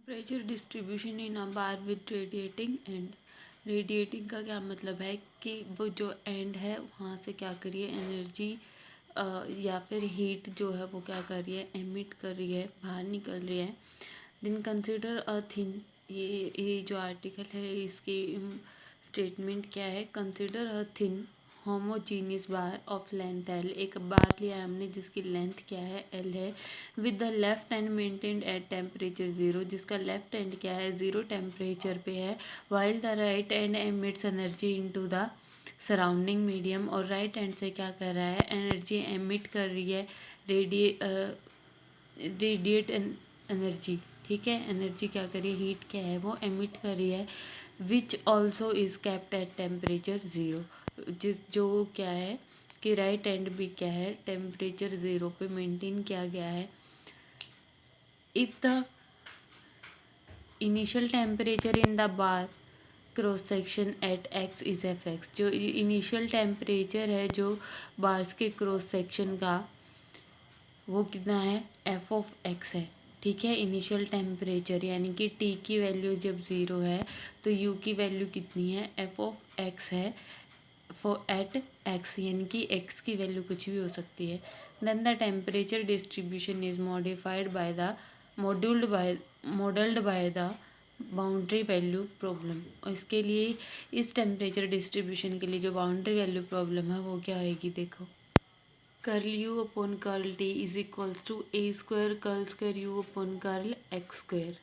Temperature distribution in a bar with radiating and. Radiating का क्या मतलब है कि वो जो एंड है वहाँ से क्या करिए एनर्जी या फिर हीट जो है वो क्या कर रही है, एमिट कर रही है, बाहर निकल रही है। देन कंसिडर अ थिन, ये जो आर्टिकल है इसकी स्टेटमेंट क्या है, consider a thin homogeneous bar of length L. एक बार लिया हमने जिसकी लेंथ क्या है, एल है, with the left end maintained at temperature zero, जिसका लेफ्ट एंड क्या है, ज़ीरो टेम्परेचर पे है, while the right end emits energy into the surrounding medium. और राइट हैंड से क्या कर रहा है, एनर्जी एमिट कर रही है, रेडिएट एनर्जी, ठीक है, एनर्जी क्या करिए, हीट क्या है वो एमिट कर रही है, which also is kept eight temperature zero. जिस जो क्या है कि राइट हैंड भी क्या है, टेम्परेचर ज़ीरो पे मेंटेन किया गया है। If the initial temperature in the bar cross section at x is f x, जो इनिशियल टेम्परेचर है जो बार्स के क्रॉस सेक्शन का वो कितना है, एफ ऑफ एक्स है, ठीक है। इनिशियल टेम्परेचर यानी कि टी की वैल्यू जब ज़ीरो है तो यू की वैल्यू कितनी है, एफ ऑफ एक्स है फॉर एट एक्स, यानी कि एक्स की वैल्यू कुछ भी हो सकती है। Then the temperature distribution is modified by the modelled by the boundary value problem. और इसके लिए इस टेम्परेचर डिस्ट्रीब्यूशन के लिए जो बाउंड्री वैल्यू प्रॉब्लम है वो क्या होएगी, देखो, curl you upon curl t is equals to a square curl square u upon curl x square,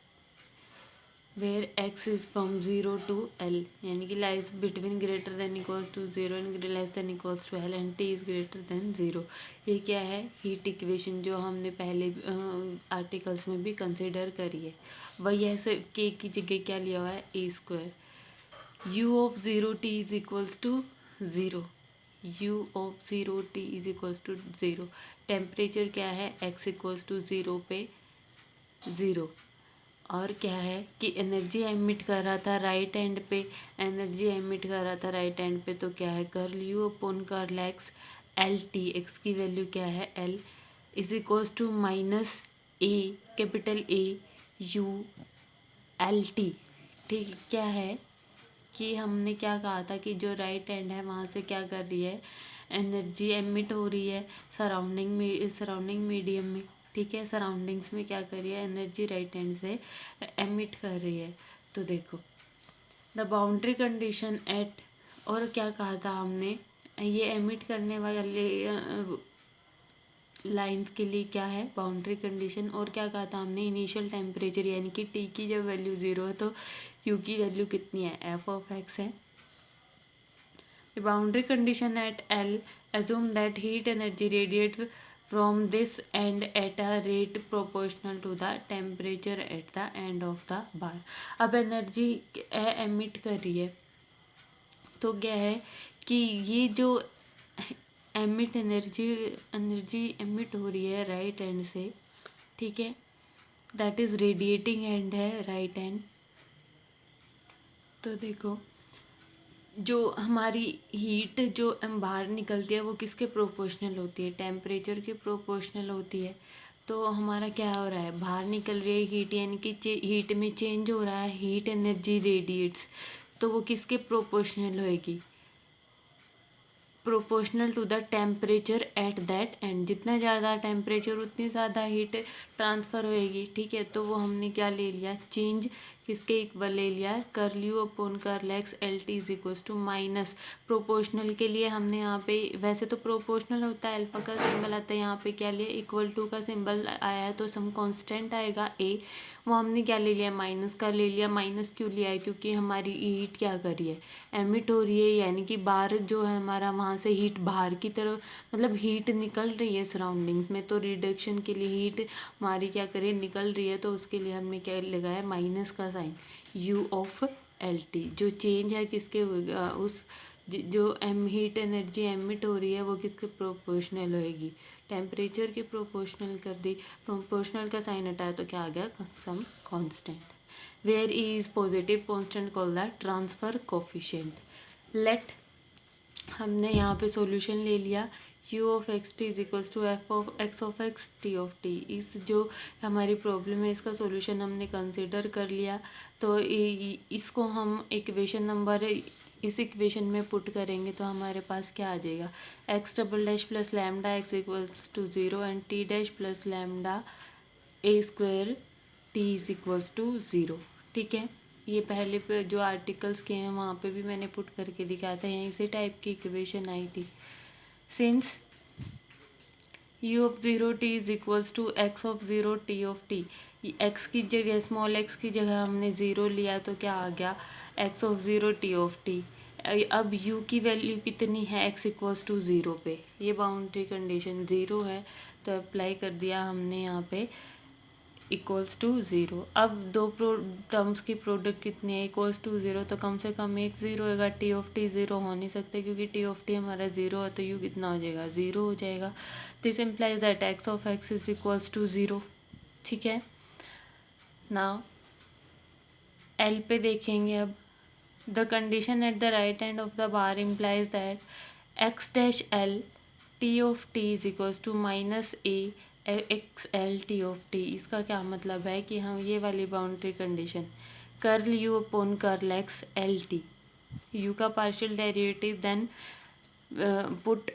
where x is from zero to L, यानी कि lies between greater than equals to zero and less than equals to L and t is greater than zero. ये क्या है, heat equation जो हमने पहले articles में भी कंसिडर करी है। वही ऐसे के की जगह क्या लिया हुआ है, A square, U of zero T is equals to zero, U of zero T is equals to zero. Temperature क्या है, एक्स इक्वल्स टू ज़ीरो पे ज़ीरो। और क्या है कि एनर्जी एमिट कर रहा था राइट एंड पे, एनर्जी एमिट कर रहा था राइट एंड पे, तो क्या है, curl you upon curl x L T, x की वैल्यू क्या है, L is equals to minus A, capital A U L T, ठीक। क्या है कि हमने क्या कहा था कि जो राइट हैंड है वहाँ से क्या कर रही है, एनर्जी एमिट हो रही है सराउंडिंग मीडियम में, ठीक है, सराउंडिंग्स में क्या कर रही है, एनर्जी राइट हैंड से एमिट कर रही है। तो देखो द बाउंड्री कंडीशन एट, और क्या कहा था हमने, ये एमिट करने वाले लाइंस के लिए क्या है, बाउंड्री कंडीशन। और क्या कहा था हमने, इनिशियल टेम्परेचर यानी कि टी की जब वैल्यू ज़ीरो है तो यू की वैल्यू कितनी है, एफ ऑफ एक्स है। Boundary condition at L assume that heat energy radiates from this end at a rate proportional to the temperature at the end of the bar। अब energy emit कर रही है तो क्या है कि ये जो एनर्जी एमिट हो रही है राइट हैंड से, ठीक है, दैट इज रेडिएटिंग एंड है राइट हैंड। तो देखो जो हमारी हीट जो बाहर निकलती है वो किसके प्रोपोर्शनल होती है, टेम्परेचर के प्रोपोर्शनल होती है। तो हमारा क्या हो रहा है, बाहर निकल रही है हीट, यानी कि हीट में चेंज हो रहा है, हीट एनर्जी रेडिएट्स, तो वो किसके प्रोपोर्शनल होएगी, proportional to the temperature at that end. जितना ज़्यादा टेम्परेचर उतनी ज़्यादा हीट ट्रांसफ़र होएगी, ठीक है। तो वो हमने क्या ले लिया, चेंज किसके इक्वल ले लिया, curl you upon curl x L t is equals to minus proportional के लिए हमने यहाँ पे, वैसे तो प्रोपोर्शनल होता है, अल्फा का सिंबल आता है, यहाँ पे क्या लिया, इक्वल टू का सिंबल आया है तो सम कांस्टेंट आएगा ए, वो हमने क्या ले लिया, माइनस का ले लिया। माइनस क्यों लिया है, क्योंकि हमारी हीट क्या कर रही है, एमिट हो रही है, यानी कि बाहर जो है हमारा वहाँ से हीट बाहर की तरफ, मतलब हीट निकल रही है सराउंडिंग्स में, तो रिडक्शन के लिए हीट हमारी क्या करें, निकल रही है, तो उसके लिए हमने क्या लगाया, माइनस का sign, u of L t. जो चेंज है किसके उस जो हीट एनर्जी एमिट हो रही है वो किसके प्रोपोर्शनल होएगी, टेम्परेचर के प्रोपोर्शनल कर दी। प्रोपोर्शनल का साइन हटाया तो क्या आ गया, some constant, where E is positive constant call the transfer coefficient. Let, हमने यहाँ पे सॉल्यूशन ले लिया, u of x t is equals to f of x T of t. इस जो हमारी प्रॉब्लम है इसका सॉल्यूशन हमने कंसिडर कर लिया। तो इसको हम इक्वेशन नंबर इस इक्वेशन में पुट करेंगे तो हमारे पास क्या आ जाएगा, x double dash plus lambda x equals to zero and t dash plus lambda a square t is equals to zero. ठीक है, ये पहले पे जो आर्टिकल्स के हैं वहाँ पे भी मैंने पुट करके दिखाया था, यहीं से टाइप की इक्वेशन आई थी। Since u of zero T is equals to x of zero t of t, x की जगह स्मॉल एक्स की जगह हमने ज़ीरो लिया तो क्या आ गया, X of zero t of T. अब u की वैल्यू कितनी है, x इक्वल्स टू ज़ीरो पे, ये बाउंड्री कंडीशन ज़ीरो है तो अप्लाई कर दिया हमने यहाँ पे इक्वल्स टू ज़ीरो। अब दो टर्म्स की प्रोडक्ट कितनी है, इक्वल्स टू ज़ीरो, तो कम से कम एक ज़ीरो होगा, टी ऑफ टी ज़ीरो हो नहीं सकते क्योंकि टी ऑफ टी हमारा ज़ीरो है तो यू कितना हो जाएगा, ज़ीरो हो जाएगा। This implies that X of X is equals to zero. ठीक है, नाउ एल पे देखेंगे। अब the condition at the right end of the bar implies that X dash L T of T is equals to minus A X L T of T. इसका क्या मतलब है कि हम ये वाली boundary condition curl you upon curl x L T, U का partial derivative then put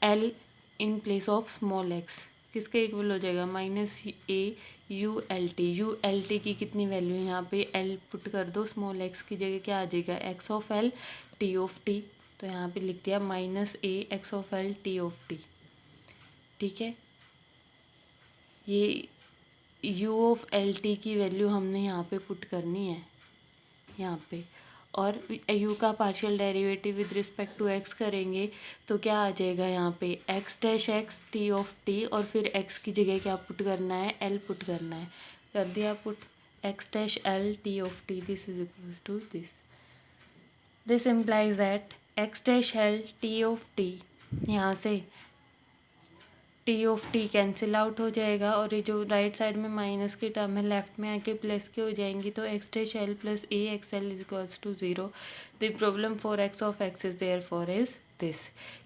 L in place of small X, किसके इक्वल हो जाएगा, minus A U L T. U L T की कितनी वैल्यू है, यहाँ पे एल पुट कर दो, स्मॉल एक्स की जगह क्या आ जाएगा, X of L T of T, तो यहाँ पे लिख दिया minus A x of L T of T. ठीक है, ये यू ऑफ एल टी की वैल्यू हमने यहाँ पे पुट करनी है यहाँ पे, और यू का partial derivative with respect to X करेंगे तो क्या आ जाएगा यहाँ पे, X dash X T of T, और फिर एक्स की जगह क्या पुट करना है, एल पुट करना है, कर दिया put, X dash L T of T, this is equals to this. This implies that X dash L T of T, यहाँ से T of T cancel out हो जाएगा और ये जो राइट साइड में माइनस की टर्म है लेफ्ट में आके प्लस की हो जाएंगी, तो X dash L plus A X L is equals to zero. The problem for X of X is there for is this.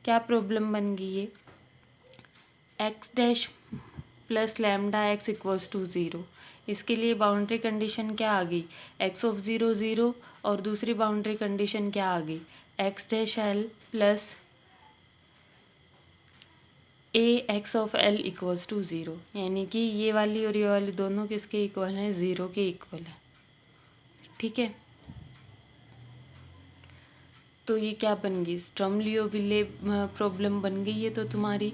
क्या प्रॉब्लम बन गई ये, X dash plus lambda x equals to zero, इसके लिए boundary condition क्या आ गई, x of zero zero, और दूसरी बाउंड्री कंडीशन क्या आ गई, X dash L plus A x of L equals to zero, यानी कि ये वाली और ये वाली दोनों किसके इक्वल हैं, ज़ीरो के इक्वल है। ठीक है, तो ये क्या बन गई, स्टर्म लियोविले प्रॉब्लम बन गई है तो तुम्हारी।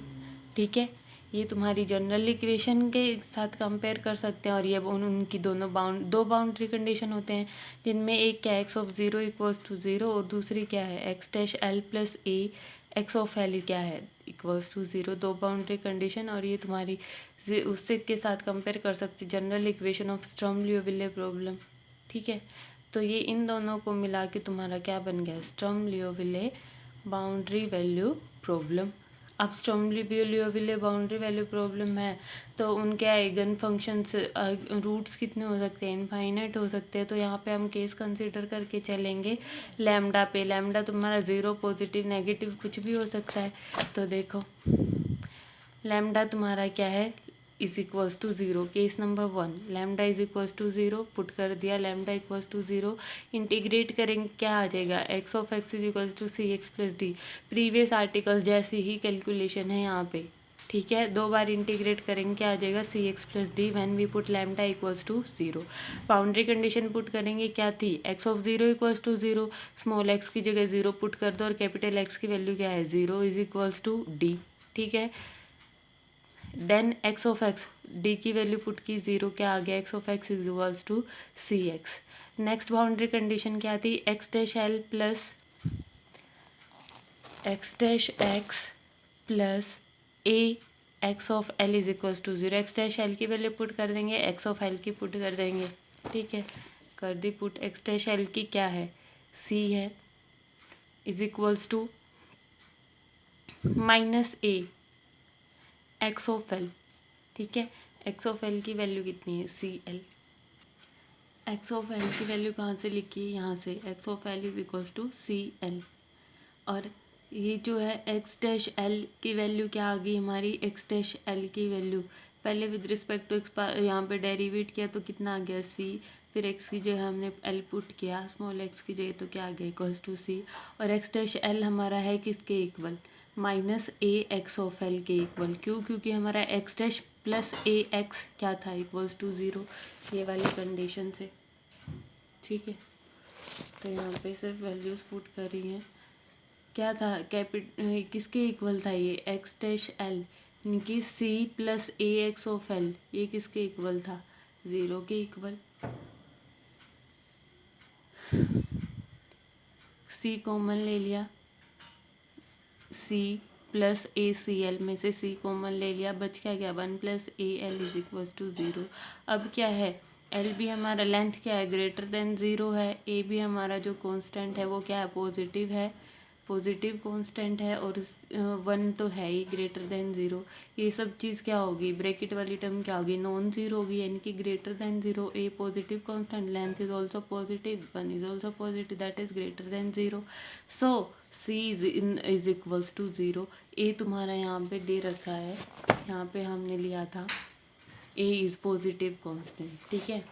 ठीक है, ये तुम्हारी जनरल इक्वेशन के साथ कंपेयर कर सकते हैं, और ये उनकी दो बाउंड्री कंडीशन होते हैं जिनमें एक क्या है, X of zero equals to zero, और दूसरी क्या है, X dash L plus A x of L क्या है, इक्वल्स टू ज़ीरो, दो बाउंड्री कंडीशन, और ये तुम्हारी उससे के साथ कंपेयर कर सकते general equation of Sturm Liouville problem. ठीक है, तो ये इन दोनों को मिला के तुम्हारा क्या बन गया, स्टर्म लियोविले बाउंड्री वैल्यू प्रॉब्लम। अब स्टर्म लियोविले बाउंड्री वैल्यू प्रॉब्लम है तो उनके आइगन फंक्शंस रूट्स कितने हो सकते हैं, इनफाइनाइट हो सकते हैं। तो यहाँ पे हम केस कंसीडर करके चलेंगे लैम्डा पे, लैम्डा तुम्हारा ज़ीरो पॉजिटिव नेगेटिव कुछ भी हो सकता है। तो देखो लैम्डा तुम्हारा क्या है, is equals to zero, case number one, lambda is equals to zero, put कर दिया lambda equals to zero, integrate करेंगे क्या आ जाएगा, X of X is equals to C X plus D, previous article जैसी ही कैलकुलेशन है यहाँ पे। ठीक है, दो बार इंटीग्रेट करेंगे क्या आ जाएगा, C X plus D, when we put lambda equals to zero. Boundary condition put करेंगे क्या थी, X of zero equals to zero, small X की जगह ज़ीरो पुट कर दो और कैपिटल एक्स की वैल्यू क्या है, zero is equals to D. ठीक है, then X of X, D की वैल्यू पुट की ज़ीरो, क्या आ गया, X of X is equals to C X. Next boundary condition क्या थी, X dash L plus X dash X plus A x of L is equals to zero, x dash L की value put कर देंगे, X of L की put कर देंगे। ठीक है, कर दी पुट, एक्स डैश एल की क्या है, सी है, is equals to minus A x of L. ठीक है, एक्स ऑफ एल की वैल्यू कितनी है, C L, X of L की वैल्यू कहाँ से लिखी है, यहाँ से, X of L is equals to C L, और ये जो है एक्स डैश एल की वैल्यू क्या आ गई हमारी, एक्स डैश एल की वैल्यू पहले विद रिस्पेक्ट टू एक्स यहाँ पे डेरिवेट किया तो कितना आ गया सी, फिर एक्स की जगह हमने एल पुट किया स्मॉल एक्स की जगह तो क्या आ गया इक्वल्स टू सी, और एक्स डैश एल हमारा है किसके equal, minus A x of L के इक्वल, क्यों, क्योंकि हमारा एक्स डैश प्लस ए एक्स क्या था इक्वल्स टू ज़ीरो, ये वाली कंडीशन से। ठीक है, तो यहाँ पे सिर्फ वैल्यूज़ पुट करी हैं। क्या था किसके इक्वल था ये, एक्स डैश एल यानी कि C plus A x of L, ये किसके इक्वल था, ज़ीरो के इक्वल। सी कॉमन ले लिया, सी प्लस ए सी एल में से सी कॉमन ले लिया, बच क्या गया one plus A L is equal to zero. अब क्या है, एल भी हमारा लेंथ क्या है ग्रेटर देन ज़ीरो है, ए भी हमारा जो कांस्टेंट है वो क्या है पॉजिटिव है, पॉजिटिव कांस्टेंट है, और वन तो है ही ग्रेटर देन ज़ीरो। ये सब चीज़ क्या होगी, ब्रैकेट वाली टर्म क्या होगी, नॉन ज़ीरो होगी, यानी कि greater than zero, A positive constant, length is also positive, one is also positive, that is greater than zero. So C is equals to zero. A तुम्हारा यहाँ पे दे रखा है, यहाँ पे हमने लिया था ए इज़ पॉजिटिव कांस्टेंट, ठीक है।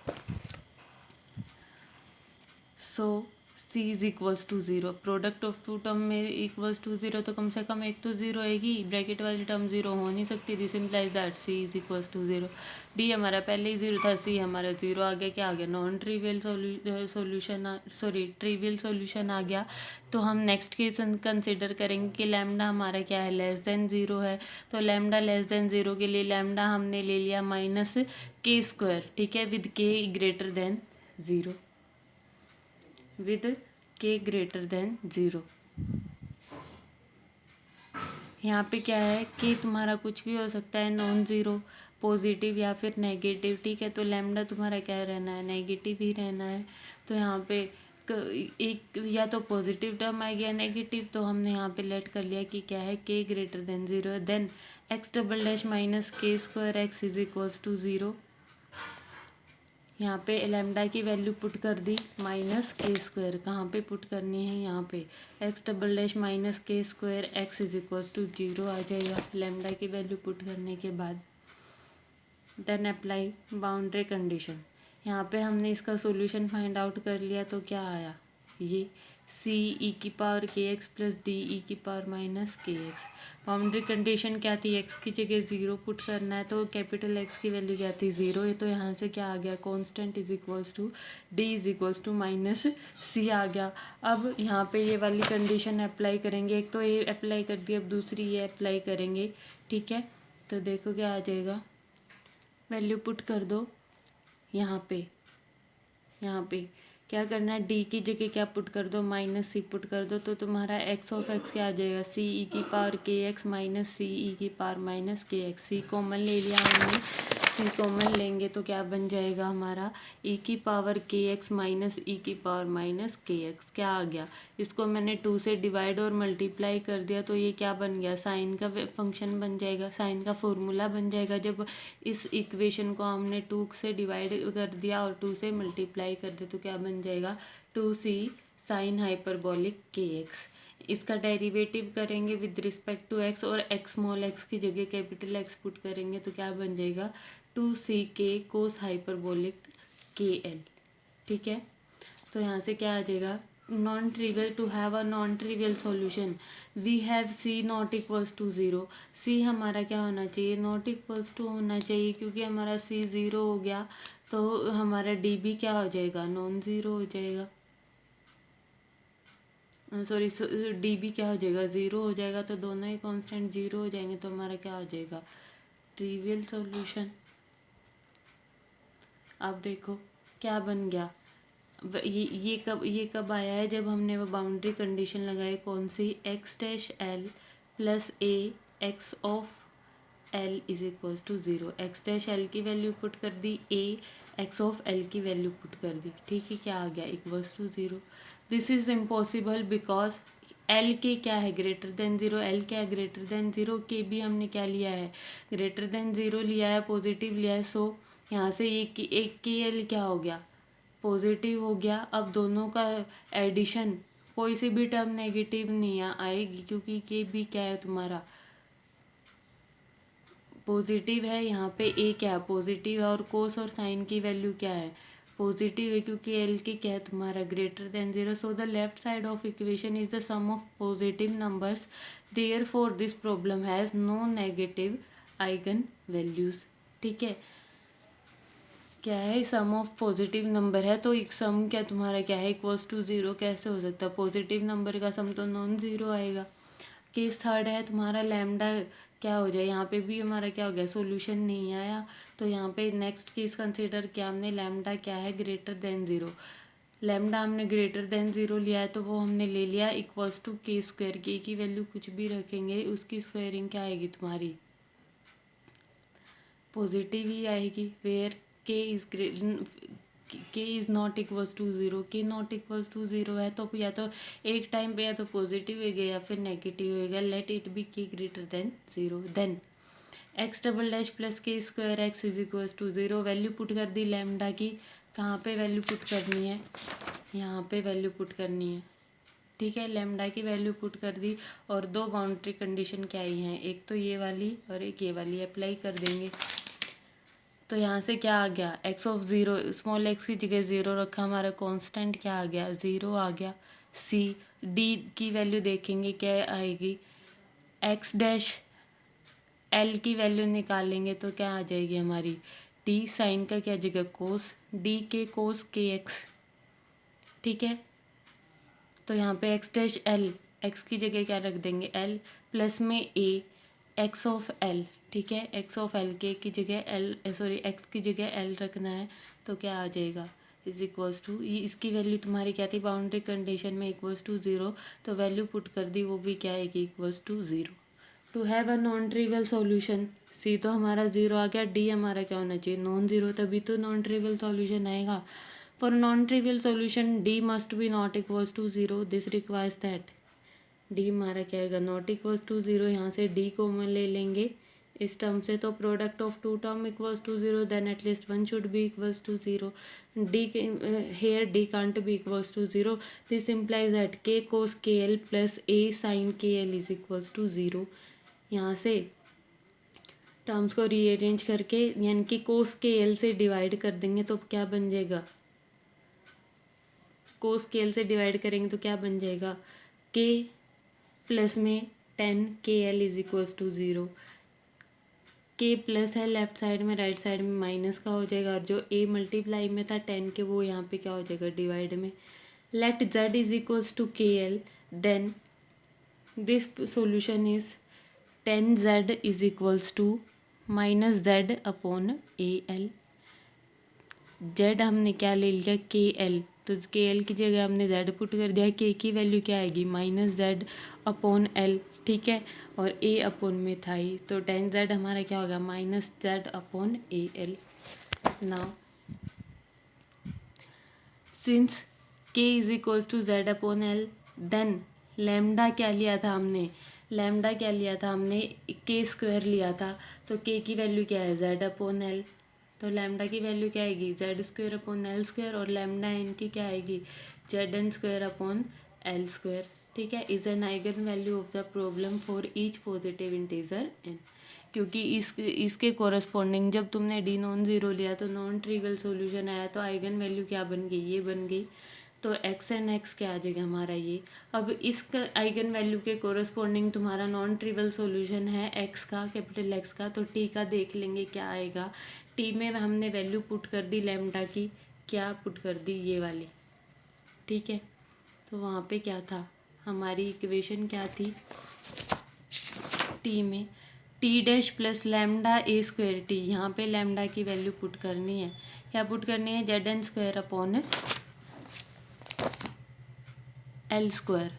So C is equals to zero, product of two term में इक्वल्स टू ज़ीरो, तो कम से कम एक तो ज़ीरो आएगी, ब्रैकेट वाली टर्म ज़ीरो हो नहीं सकती, this implies that C is equals to zero. D हमारा पहले ही ज़ीरो था, सी हमारा ज़ीरो आ गया, क्या आ गया non trivial solution, sorry trivial solution आ गया। तो हम नेक्स्ट केस कंसिडर करेंगे कि लैम्डा हमारा क्या है, लेस देन ज़ीरो है, तो लैम्डा लेस देन ज़ीरो के लिए लैम्डा हमने ले लिया माइनस के स्क्वायर, ठीक है, विद के ग्रेटर देन ज़ीरो, विद के ग्रेटर देन ज़ीरो। यहाँ पे क्या है कि तुम्हारा कुछ भी हो सकता है, नॉन ज़ीरो, पॉजिटिव या फिर नेगेटिव, ठीक है, तो लैम्डा तुम्हारा क्या रहना है, नेगेटिव ही रहना है। तो यहाँ पे एक या तो पॉजिटिव टर्म आ गया नेगेटिव, तो हमने यहाँ पे लेट कर लिया कि क्या है K greater than zero, then x double dash minus K square x is equals to zero. यहाँ पे लैम्डा की वैल्यू पुट कर दी माइनस के स्क्वायर, कहाँ पे पुट करनी है, यहाँ पे X double dash minus K square x is equals to zero आ जाएगा लैम्डा की वैल्यू पुट करने के बाद। देन अप्लाई बाउंड्री कंडीशन, यहाँ पे हमने इसका सॉल्यूशन फाइंड आउट कर लिया, तो क्या आया ये सी ई की पावर के एक्स प्लस डी ई की पावर माइनस के एक्स। बाउंड्री कंडीशन क्या थी, एक्स की जगह ज़ीरो पुट करना है, तो कैपिटल एक्स की वैल्यू क्या थी ज़ीरो है, तो यहाँ से क्या आ गया constant is equals to D is equals to minus C आ गया। अब यहाँ पे ये वाली कंडीशन अप्लाई करेंगे, एक तो ये अप्लाई कर दी, अब दूसरी ये अप्लाई करेंगे, ठीक है। तो देखो क्या आ जाएगा, वैल्यू पुट कर दो यहाँ पे, यहाँ पे क्या करना है, डी की जगह क्या पुट कर दो माइनस सी पुट कर दो, तो तुम्हारा एक्स ऑफ एक्स क्या आ जाएगा, सी ई की पावर के एक्स माइनस सी ई की पावर माइनस के एक्स। सी कॉमन ले लिया हमने, सी कॉमन लेंगे तो क्या बन जाएगा हमारा ई की पावर के एक्स माइनस ई की पावर माइनस के एक्स, क्या आ गया, इसको मैंने टू से डिवाइड और मल्टीप्लाई कर दिया, तो ये क्या बन गया, साइन का फंक्शन बन जाएगा, साइन का फॉर्मूला बन जाएगा। जब इस इक्वेशन को हमने टू से डिवाइड कर दिया और टू से मल्टीप्लाई कर दिया, तो क्या बन जाएगा टू सी साइन हाइपरबोलिक के एक्स। इसका डेरिवेटिव करेंगे विद रिस्पेक्ट टू एक्स, और एक्स स्मॉल एक्स की जगह कैपिटल एक्स पुट करेंगे, तो क्या बन जाएगा टू सी के कोस हाइपरबोलिक के एल, ठीक है। तो यहाँ से क्या आ जाएगा, non trivial, to have a non trivial solution we have C not equals to zero. C हमारा क्या होना चाहिए, नॉट इक्वल्स टू होना चाहिए, क्योंकि हमारा सी ज़ीरो हो गया तो हमारा डी भी क्या हो जाएगा, नॉन ज़ीरो हो जाएगा, सॉरी डी भी क्या हो जाएगा, ज़ीरो हो जाएगा, तो दोनों ही कांस्टेंट ज़ीरो हो जाएंगे, तो हमारा क्या हो जाएगा ट्रिवियल सॉल्यूशन। अब देखो क्या बन गया, ये कब आया है, जब हमने वो बाउंड्री कंडीशन लगाई, कौन सी, x dash L plus A x of L is equals to zero. X dash L की वैल्यू पुट कर दी, ए एक्स ऑफ एल की वैल्यू पुट कर दी, ठीक है, क्या आ गया equals to zero. This is impossible because l के क्या है ग्रेटर देन ज़ीरो, एल क्या है ग्रेटर देन ज़ीरो, के भी हमने क्या लिया है ग्रेटर देन ज़ीरो लिया है, पॉजिटिव लिया है, सो यहाँ से एक के एल क्या हो गया पॉजिटिव हो गया। अब दोनों का एडिशन कोई सी भी टर्म नेगेटिव नहीं आएगी, क्योंकि के भी क्या है तुम्हारा पॉजिटिव है। यहाँ पे ए क्या है पॉजिटिव है, और कोस और साइन की वैल्यू क्या है पॉजिटिव है, क्योंकि एल के क्या है तुम्हारा greater than 0। So the left side of equation is the sum of positive numbers, therefore this problem has no negative eigen values. ठीक है, क्या है सम ऑफ पॉजिटिव नंबर है, तो एक सम क्या तुम्हारा क्या है इक्वल्स टू ज़ीरो कैसे हो सकता है, पॉजिटिव नंबर का सम तो नॉन ज़ीरो आएगा। केस थर्ड है तुम्हारा लैम्डा क्या हो जाए, यहाँ पे भी हमारा क्या हो गया सॉल्यूशन नहीं आया, तो यहाँ पे नेक्स्ट केस कंसीडर किया हमने, लैम्डा क्या है ग्रेटर देन ज़ीरो। लैम्डा हमने ग्रेटर देन ज़ीरो लिया है, तो वो हमने ले लिया इक्वल्स टू के स्क्वायर, के की वैल्यू कुछ भी रखेंगे उसकी स्क्वायरिंग क्या आएगी तुम्हारी पॉजिटिव ही आएगी। Where K is not equals to zero, K not equals to zero है, तो या तो एक टाइम पे या तो पॉजिटिव होगा या फिर नेगेटिव होगा। Let it be k greater than zero. Then x double dash plus k square x is equals to zero. Value put कर दी लैम्डा की, कहाँ पे वैल्यू पुट करनी है, यहाँ पे वैल्यू पुट करनी है। ठीक है, लैम्डा की वैल्यू पुट कर दी, और दो बाउंड्री कंडीशन क्या आई हैं, एक तो ये वाली और एक ये वाली अप्लाई कर देंगे। तो यहाँ से क्या आ गया X of zero, small X की जगह ज़ीरो रखा, हमारा कांस्टेंट क्या आ गया ज़ीरो आ गया। सी डी की वैल्यू देखेंगे क्या आएगी, एक्स डैश एल की वैल्यू निकालेंगे तो क्या आ जाएगी हमारी डी साइन का क्या जगह कोस, डी के कोस के एक्स। ठीक है, तो यहाँ पे एक्स डैश एल, एक्स की जगह क्या रख देंगे एल, प्लस में ए एक्स ऑफ एल। ठीक है, एक्स ऑफ एल के की जगह एल सॉरी एक्स की जगह एल रखना है, तो क्या आ जाएगा इज इक्वल्स टू, ये इसकी वैल्यू तुम्हारी क्या थी बाउंड्री कंडीशन में इक्वल्स टू ज़ीरो, तो वैल्यू पुट कर दी, वो भी क्या आएगी equals to zero. To have a non trivial solution, c तो हमारा ज़ीरो आ गया, डी हमारा क्या होना चाहिए नॉन ज़ीरो, तभी तो नॉन ट्रिवियल सॉल्यूशन आएगा। For non trivial solution D must be not equals to zero, this requires that D हमारा क्या आएगा नॉट इक्वल्स टू ज़ीरो। यहाँ से डी को हम ले लेंगे इस टर्म से, तो product of two term equals to zero, then at least one should be equals to zero. D here D can't be equals to zero, this implies that K cos K L plus A sine K L is equals to zero. यहाँ से terms को rearrange करके यानी कि कोस K L से divide कर देंगे, तो क्या बन जाएगा कोस के एल से डिवाइड करेंगे तो क्या बन जाएगा के प्लस में 10 K L is equals to zero. K plus है लेफ्ट साइड में, राइट साइड में माइनस का हो जाएगा, और जो ए मल्टीप्लाई में था 10 के वो यहाँ पे क्या हो जाएगा डिवाइड में। Let z is equals to k l, then this solution is 10z is equals to minus z upon a l. Z हमने क्या ले लिया के एल, तो के एल की जगह हमने जेड पुट कर दिया, के की वैल्यू क्या आएगी माइनस जेड अपॉन एल। ठीक है, और ए अपॉन में था ही, तो 10z हमारा क्या होगा minus z upon a l. Now since k is equals to z upon l, then lambda क्या लिया था हमने, लैम्डा क्या लिया था हमने के स्क्वायर लिया था, तो के की वैल्यू क्या है जेड अपॉन एल, तो लैम्डा की वैल्यू क्या आएगी Z square upon L square, और लैम्डा एन की क्या आएगी Z N square upon L square. ठीक है, is an eigen value of the problem for each positive integer N, क्योंकि इसके कोरस्पॉन्डिंग जब तुमने डी नॉन ज़ीरो लिया तो नॉन ट्रिवियल सॉल्यूशन आया, तो आइगन वैल्यू क्या बन गई ये बन गई, तो एक्स एन एक्स क्या आ जाएगा हमारा ये। अब इस आइगन वैल्यू के कोरस्पॉन्डिंग तुम्हारा नॉन ट्रिवियल सॉल्यूशन है एक्स का कैपिटल एक्स का, तो टी का देख लेंगे क्या आएगा। टी में हमने वैल्यू पुट कर दी लैम्डा की, क्या पुट कर दी ये वाली। ठीक है, तो वहाँ पे क्या था हमारी इक्वेशन क्या थी टी में, T dash plus lambda a square T, यहाँ पे लैम्डा की वैल्यू पुट करनी है, क्या पुट करनी है Z N square upon L square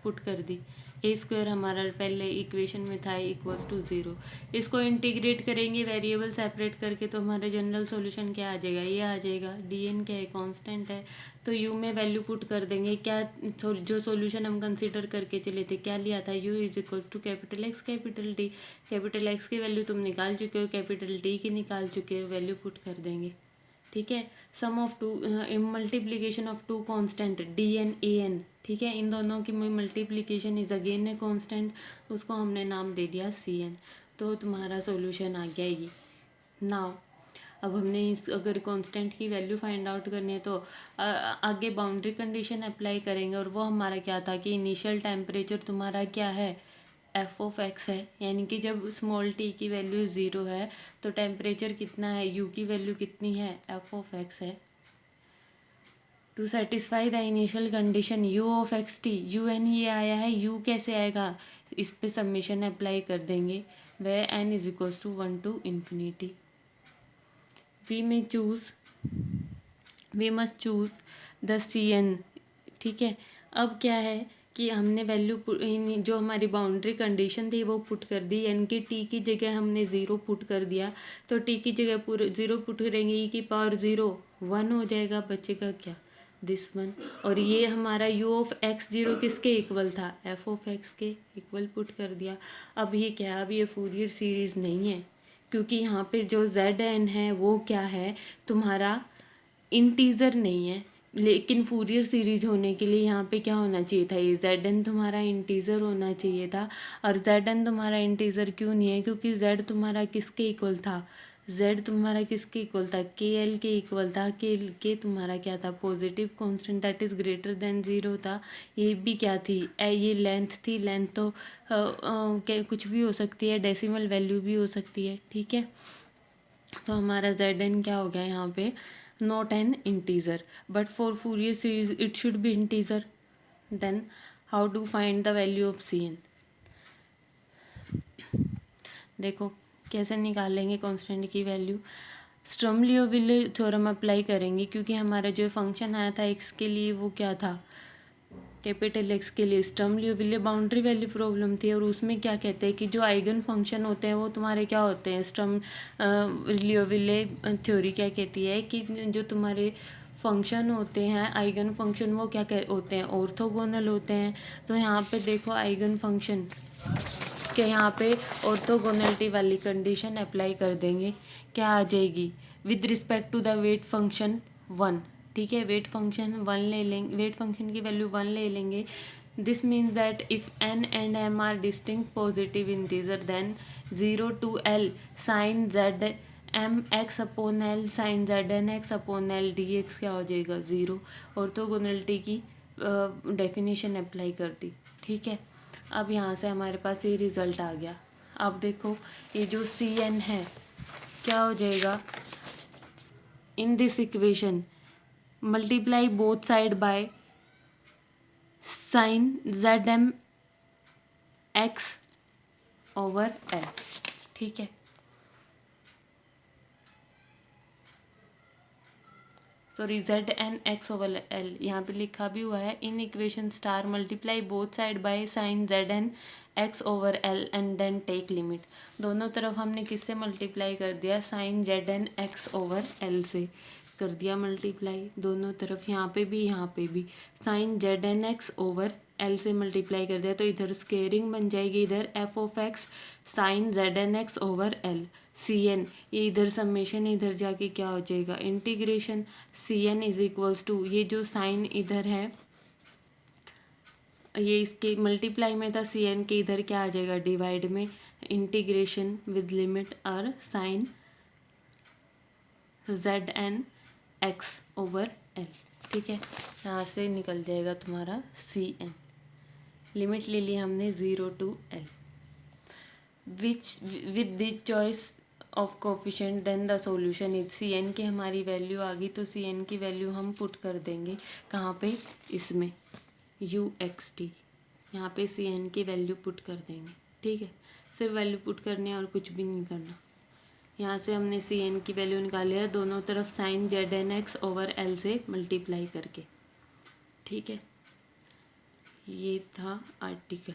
put कर दी। ए स्क्वायर हमारा पहले इक्वेशन में था इक्वल्स टू ज़ीरो, इसको इंटीग्रेट करेंगे वेरिएबल सेपरेट करके, तो हमारा जनरल सॉल्यूशन क्या आ जाएगा ये आ जाएगा। डी एन क्या है कांस्टेंट है, तो यू में वैल्यू पुट कर देंगे, क्या जो सॉल्यूशन हम कंसीडर करके चले थे क्या लिया था U is equals to capital X capital D, capital X की वैल्यू तुम निकाल चुके हो, कैपिटल डी की निकाल चुके हो, वैल्यू पुट कर देंगे। ठीक है, sum of two multiplication of two constant d n a n, ठीक है, इन दोनों की multiplication is again a constant, उसको हमने नाम दे दिया सी एन। तो तुम्हारा सॉल्यूशन आ गया ये। नाउ अब हमने इस अगर कांस्टेंट की वैल्यू फाइंड आउट करनी है तो आगे बाउंड्री कंडीशन अप्लाई करेंगे, और वो हमारा क्या था कि इनिशियल टेम्परेचर तुम्हारा क्या है, एफ ऑफ एक्स है, यानी कि जब स्मॉल टी की वैल्यू ज़ीरो है तो टेम्परेचर कितना है, यू की वैल्यू कितनी है, एफ ऑफ एक्स है। To satisfy the initial condition U of x T, U N ये आया है, यू कैसे आएगा, इस पे सबमिशन अप्लाई कर देंगे, where n is equals to 1 to infinity। We must choose the c n, ठीक है। अब क्या है कि हमने वैल्यू जो हमारी बाउंड्री कंडीशन थी वो पुट कर दी, यानी कि टी की जगह हमने ज़ीरो पुट कर दिया, तो टी की जगह पूरे ज़ीरो पुट करेंगे, ई की पावर ज़ीरो 1 हो जाएगा, बचेगा क्या, दिस वन। और ये हमारा यू ऑफ एक्स ज़ीरो किसके इक्वल था, एफ ऑफ एक्स के इक्वल पुट कर दिया। अब ये क्या, अब ये फूरियर सीरीज़ नहीं है, क्योंकि यहाँ पे जो जेड एन है वो क्या है, तुम्हारा इंटीज़र नहीं है, लेकिन फूरियर सीरीज होने के लिए यहाँ पे क्या होना चाहिए था, ये जेड एन तुम्हारा इंटीज़र होना चाहिए था। और जेड एन तुम्हारा इंटीज़र क्यों नहीं है, क्योंकि जेड तुम्हारा किसके इक्वल था, जेड तुम्हारा किसके इक्वल था, के एल के इक्वल था, के तुम्हारा क्या था, positive constant that is greater than zero था। ये भी क्या थी, ये लेंथ थी, लेंथ तो कुछ भी हो सकती है, डेसिमल वैल्यू भी हो सकती है, ठीक है। तो हमारा जेड एन क्या हो गया यहाँ पे, not an integer, but for Fourier series it should be integer. Then how to find the value of Cn? देखो कैसे निकालेंगे कांस्टेंट की वैल्यू, स्टर्म लियोविले थ्योरम अप्लाई करेंगे, क्योंकि हमारा जो फंक्शन आया था एक्स के लिए वो क्या था, कैपिटल एक्स के लिए स्टर्म लियोविले बाउंड्री वैल्यू प्रॉब्लम थी, और उसमें क्या कहते हैं कि जो आइगन फंक्शन होते हैं वो तुम्हारे क्या होते हैं, स्टर्म लियोविले थ्योरी क्या कहती है कि जो तुम्हारे फंक्शन होते हैं आइगन फंक्शन वो क्या होते हैं, ऑर्थोगोनल होते हैं। तो यहाँ पे देखो आइगन फंक्शन के यहाँ पे ऑर्थोगोनलिटी वाली कंडीशन अप्लाई कर देंगे, क्या आ जाएगी, with respect to the weight function 1, ठीक है, वेट फंक्शन 1 ले लेंगे, वेट फंक्शन की वैल्यू 1 ले लेंगे। This means that if n and m are distinct positive integer then 0 to l sine Z M X upon L sine Z N X upon L D X क्या हो जाएगा, zero. Orthogonality की definition apply कर दी, ठीक है। अब यहाँ से हमारे पास ये रिज़ल्ट आ गया। अब देखो ये जो सी एन है क्या हो जाएगा, in this equation multiply both side by sine Z M X over L, ठीक है। Sorry Z N X over L यहाँ पे लिखा भी हुआ है, in equation star multiply both side by sine Z N X over L and then take limit. दोनों तरफ हमने किससे मल्टीप्लाई कर दिया, sine Z N X over L से कर दिया मल्टीप्लाई दोनों तरफ, यहाँ पे भी sign Z N X over L से मल्टीप्लाई कर दिया, तो इधर स्क्वेयरिंग बन जाएगी, इधर F of X sine Z N X over L C N, ये इधर समेशन इधर जाके क्या हो जाएगा, integration C N is equals to, ये जो साइन इधर है ये इसके मल्टीप्लाई में था, सी एन के इधर क्या आ जाएगा, डिवाइड में, इंटीग्रेशन विद लिमिट और sine Z N X over L, ठीक है। यहाँ से निकल जाएगा तुम्हारा सी एन, लिमिट ले ली हमने 0 to l, which with this choice of coefficient then the solution is, C N की हमारी वैल्यू आ गई, तो सी एन की वैल्यू हम पुट कर देंगे कहाँ पे, इसमें यू एक्स टी, यहाँ पे सी एन की वैल्यू पुट कर देंगे, ठीक है। सिर्फ वैल्यू पुट करनी है और कुछ भी नहीं करना। यहाँ से हमने सी एन की वैल्यू निकाली है, दोनों तरफ sine Z N X over L से मल्टीप्लाई करके, ठीक है। ये था आर्टिकल।